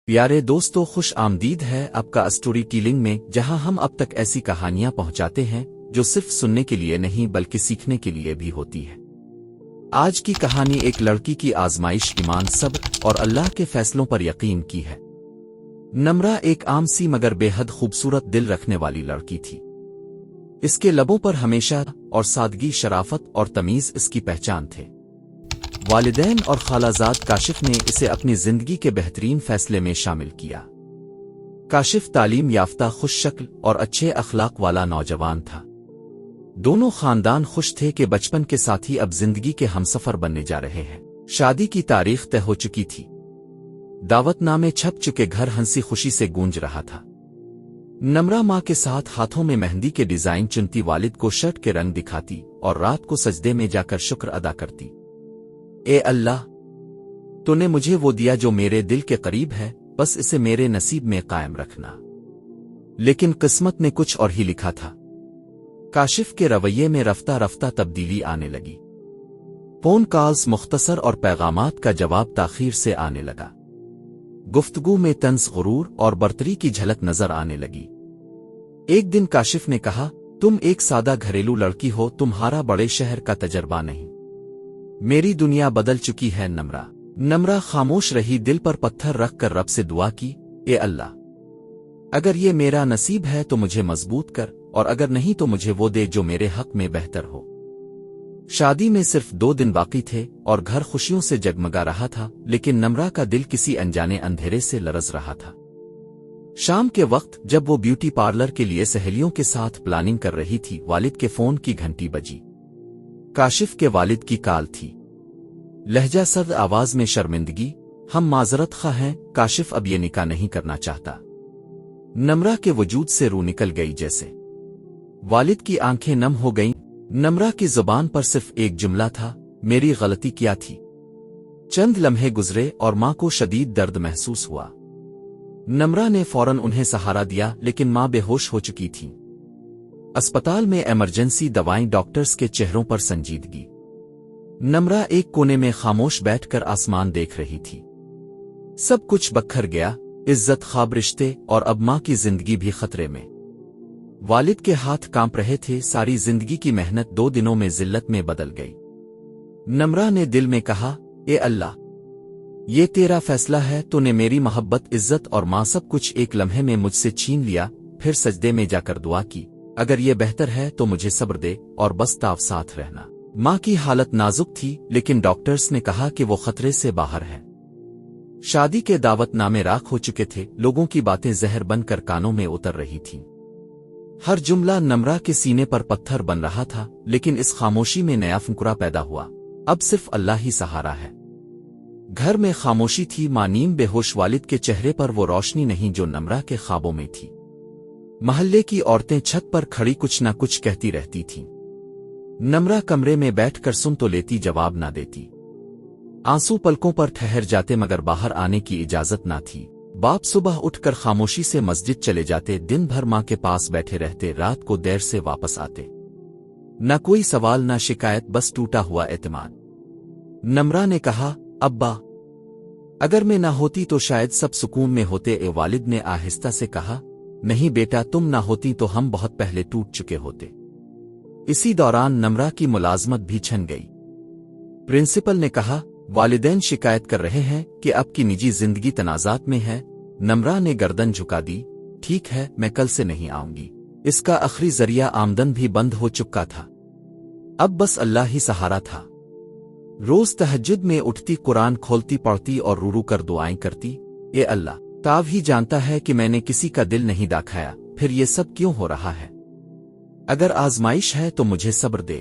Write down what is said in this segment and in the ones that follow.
پیارے دوستو، خوش آمدید ہے آپ کا اسٹوری ٹیلنگ میں، جہاں ہم اب تک ایسی کہانیاں پہنچاتے ہیں جو صرف سننے کے لیے نہیں بلکہ سیکھنے کے لیے بھی ہوتی ہے۔ آج کی کہانی ایک لڑکی کی آزمائش، ایمان، صبر اور اللہ کے فیصلوں پر یقین کی ہے۔ نمرہ ایک عام سی مگر بے حد خوبصورت دل رکھنے والی لڑکی تھی۔ اس کے لبوں پر ہمیشہ اور سادگی، شرافت اور تمیز اس کی پہچان تھے۔ والدین اور خالہ زاد کاشف نے اسے اپنی زندگی کے بہترین فیصلے میں شامل کیا۔ کاشف تعلیم یافتہ، خوش شکل اور اچھے اخلاق والا نوجوان تھا۔ دونوں خاندان خوش تھے کہ بچپن کے ساتھی اب زندگی کے ہمسفر بننے جا رہے ہیں۔ شادی کی تاریخ طے ہو چکی تھی، دعوت نامے چھپ چکے، گھر ہنسی خوشی سے گونج رہا تھا۔ نمرہ ماں کے ساتھ ہاتھوں میں مہندی کے ڈیزائن چنتی، والد کو شرٹ کے رنگ دکھاتی اور رات کو سجدے میں جا کر شکر ادا کرتی۔ اے اللہ، تو نے مجھے وہ دیا جو میرے دل کے قریب ہے، بس اسے میرے نصیب میں قائم رکھنا۔ لیکن قسمت نے کچھ اور ہی لکھا تھا۔ کاشف کے رویے میں رفتہ رفتہ تبدیلی آنے لگی۔ فون کالز مختصر اور پیغامات کا جواب تاخیر سے آنے لگا۔ گفتگو میں طنز، غرور اور برتری کی جھلک نظر آنے لگی۔ ایک دن کاشف نے کہا، تم ایک سادہ گھریلو لڑکی ہو، تمہارا بڑے شہر کا تجربہ نہیں۔ میری دنیا بدل چکی ہے۔ نمرہ خاموش رہی، دل پر پتھر رکھ کر رب سے دعا کی، اے اللہ، اگر یہ میرا نصیب ہے تو مجھے مضبوط کر، اور اگر نہیں تو مجھے وہ دے جو میرے حق میں بہتر ہو۔ شادی میں صرف 2 دن باقی تھے اور گھر خوشیوں سے جگمگا رہا تھا، لیکن نمرہ کا دل کسی انجانے اندھیرے سے لرز رہا تھا۔ شام کے وقت جب وہ بیوٹی پارلر کے لیے سہیلیوں کے ساتھ پلاننگ کر رہی تھی، والد کے فون کی گھنٹی بجی۔ کاشف کے والد کی کال تھی۔ لہجہ سرد آواز میں شرمندگی، ہم معذرت خواہ ہیں، کاشف اب یہ نکاح نہیں کرنا چاہتا۔ نمرہ کے وجود سے روح نکل گئی جیسے۔ والد کی آنکھیں نم ہو گئیں۔ نمرہ کی زبان پر صرف ایک جملہ تھا، میری غلطی کیا تھی؟ چند لمحے گزرے اور ماں کو شدید درد محسوس ہوا۔ نمرہ نے فوراً انہیں سہارا دیا، لیکن ماں بے ہوش ہو چکی تھی۔ اسپتال میں ایمرجنسی، دوائیں، ڈاکٹرز کے چہروں پر سنجیدگی۔ نمرہ ایک کونے میں خاموش بیٹھ کر آسمان دیکھ رہی تھی۔ سب کچھ بکھر گیا، عزت، خواب، رشتے، اور اب ماں کی زندگی بھی خطرے میں۔ والد کے ہاتھ کانپ رہے تھے، ساری زندگی کی محنت 2 دنوں میں ذلت میں بدل گئی۔ نمرہ نے دل میں کہا، اے اللہ، یہ تیرا فیصلہ ہے، تو نے میری محبت، عزت اور ماں سب کچھ ایک لمحے میں مجھ سے چھین لیا۔ پھر سجدے میں جا کر دعا کی، اگر یہ بہتر ہے تو مجھے صبر دے اور بس تاؤ ساتھ رہنا۔ ماں کی حالت نازک تھی، لیکن ڈاکٹرز نے کہا کہ وہ خطرے سے باہر ہے۔ شادی کے دعوت نامے راکھ ہو چکے تھے، لوگوں کی باتیں زہر بن کر کانوں میں اتر رہی تھیں۔ ہر جملہ نمرہ کے سینے پر پتھر بن رہا تھا، لیکن اس خاموشی میں نیا فنکرہ پیدا ہوا، اب صرف اللہ ہی سہارا ہے۔ گھر میں خاموشی تھی، ماں نیم بے ہوش، والد کے چہرے پر وہ روشنی نہیں جو نمرہ کے خوابوں میں تھی۔ محلے کی عورتیں چھت پر کھڑی کچھ نہ کچھ کہتی رہتی تھیں۔ نمرہ کمرے میں بیٹھ کر سن تو لیتی، جواب نہ دیتی۔ آنسو پلکوں پر ٹھہر جاتے مگر باہر آنے کی اجازت نہ تھی۔ باپ صبح اٹھ کر خاموشی سے مسجد چلے جاتے، دن بھر ماں کے پاس بیٹھے رہتے، رات کو دیر سے واپس آتے۔ نہ کوئی سوال، نہ شکایت، بس ٹوٹا ہوا اعتماد۔ نمرہ نے کہا، ابا، اگر میں نہ ہوتی تو شاید سب سکون میں ہوتے۔ اے والد نے آہستہ سے کہا، نہیں بیٹا، تم نہ ہوتی تو ہم بہت پہلے ٹوٹ چکے ہوتے۔ اسی دوران نمرہ کی ملازمت بھی چھن گئی۔ پرنسپل نے کہا، والدین شکایت کر رہے ہیں کہ آپ کی نجی زندگی تنازعات میں ہے۔ نمرہ نے گردن جھکا دی، ٹھیک ہے، میں کل سے نہیں آؤں گی۔ اس کا آخری ذریعہ آمدن بھی بند ہو چکا تھا، اب بس اللہ ہی سہارا تھا۔ روز تہجد میں اٹھتی، قرآن کھولتی، پڑھتی اور رو رو کر دعائیں کرتی، اے اللہ، تاو ہی جانتا ہے کہ میں نے کسی کا دل نہیں دکھایا، پھر یہ سب کیوں ہو رہا ہے؟ اگر آزمائش ہے تو مجھے صبر دے۔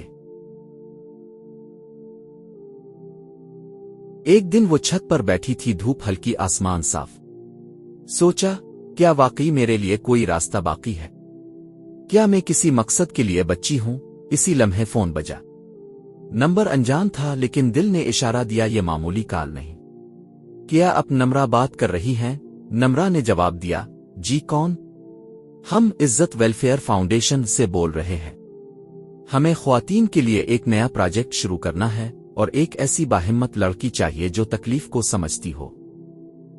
ایک دن وہ چھت پر بیٹھی تھی، دھوپ ہلکی، آسمان صاف۔ سوچا، کیا واقعی میرے لیے کوئی راستہ باقی ہے؟ کیا میں کسی مقصد کے لیے بچی ہوں؟ اسی لمحے فون بجا۔ نمبر انجان تھا، لیکن دل نے اشارہ دیا یہ معمولی کال نہیں۔ کیا اب نمرہ بات کر رہی ہیں؟ نمرہ نے جواب دیا، جی، کون؟ ہم عزت ویلفیئر فاؤنڈیشن سے بول رہے ہیں۔ ہمیں خواتین کے لیے ایک نیا پروجیکٹ شروع کرنا ہے، اور ایک ایسی باہمت لڑکی چاہیے جو تکلیف کو سمجھتی ہو۔